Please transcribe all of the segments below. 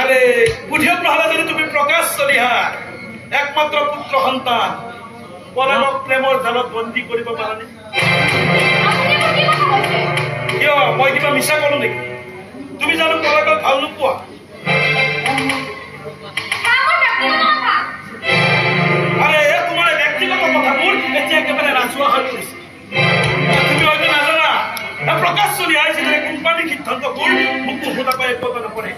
আৰে বুঝিও নহলে যদি তুমি প্ৰকাশ চলিহাৰ একমাত্ৰ পুত্ৰ সন্তান পলাতক প্ৰেমৰ জালত বন্দী কৰিব পাৰানে? কিয় মই কিবা মিছা কলো নেকি? তুমি জানো পলাতক ভাল নোপোৱা? আৰে তোমাৰ ব্যক্তিগত কথাবোৰ এতিয়া একেবাৰে ৰাজহুৱা হৈ পৰিছে। তুমি হয়তো নাজানা প্ৰকাশ চলিহাৰ যিদৰে কোম্পানী সিদ্ধান্তবোৰ মোক নুসুধাকৈ একো নকৰে।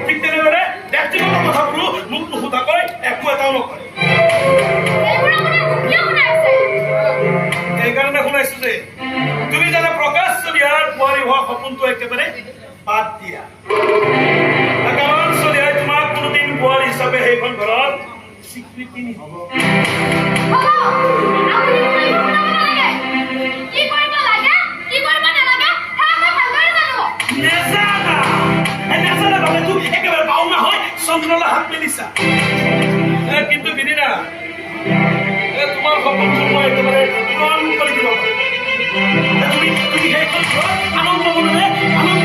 ঠিক তেনেদৰে ব্যক্তিগত কথাবোৰো মোক নুসুধাকৈ একো এটাও নকৰে। সেইকাৰণে শুনাইছো যে তুমি জানা প্ৰকাশ চলিহাৰ বোৱাৰী হোৱা সপোনটো একেবাৰে বাদ দিয়া। কাৰণ চলিহাই তোমাক কোনোদিন বোৱাৰী হিচাপে সেইখন ঘৰত স্বীকৃতি নিদিব। চন্দ্ৰলৈ হাত মেলিছা কিন্তু বিদিনা তোমাৰ সপোনটো মই একেবাৰে পূৰণ কৰি দিব পাৰোঁ। তুমি সেইখন ঘৰত আনন্দ মনেৰে আনন্দ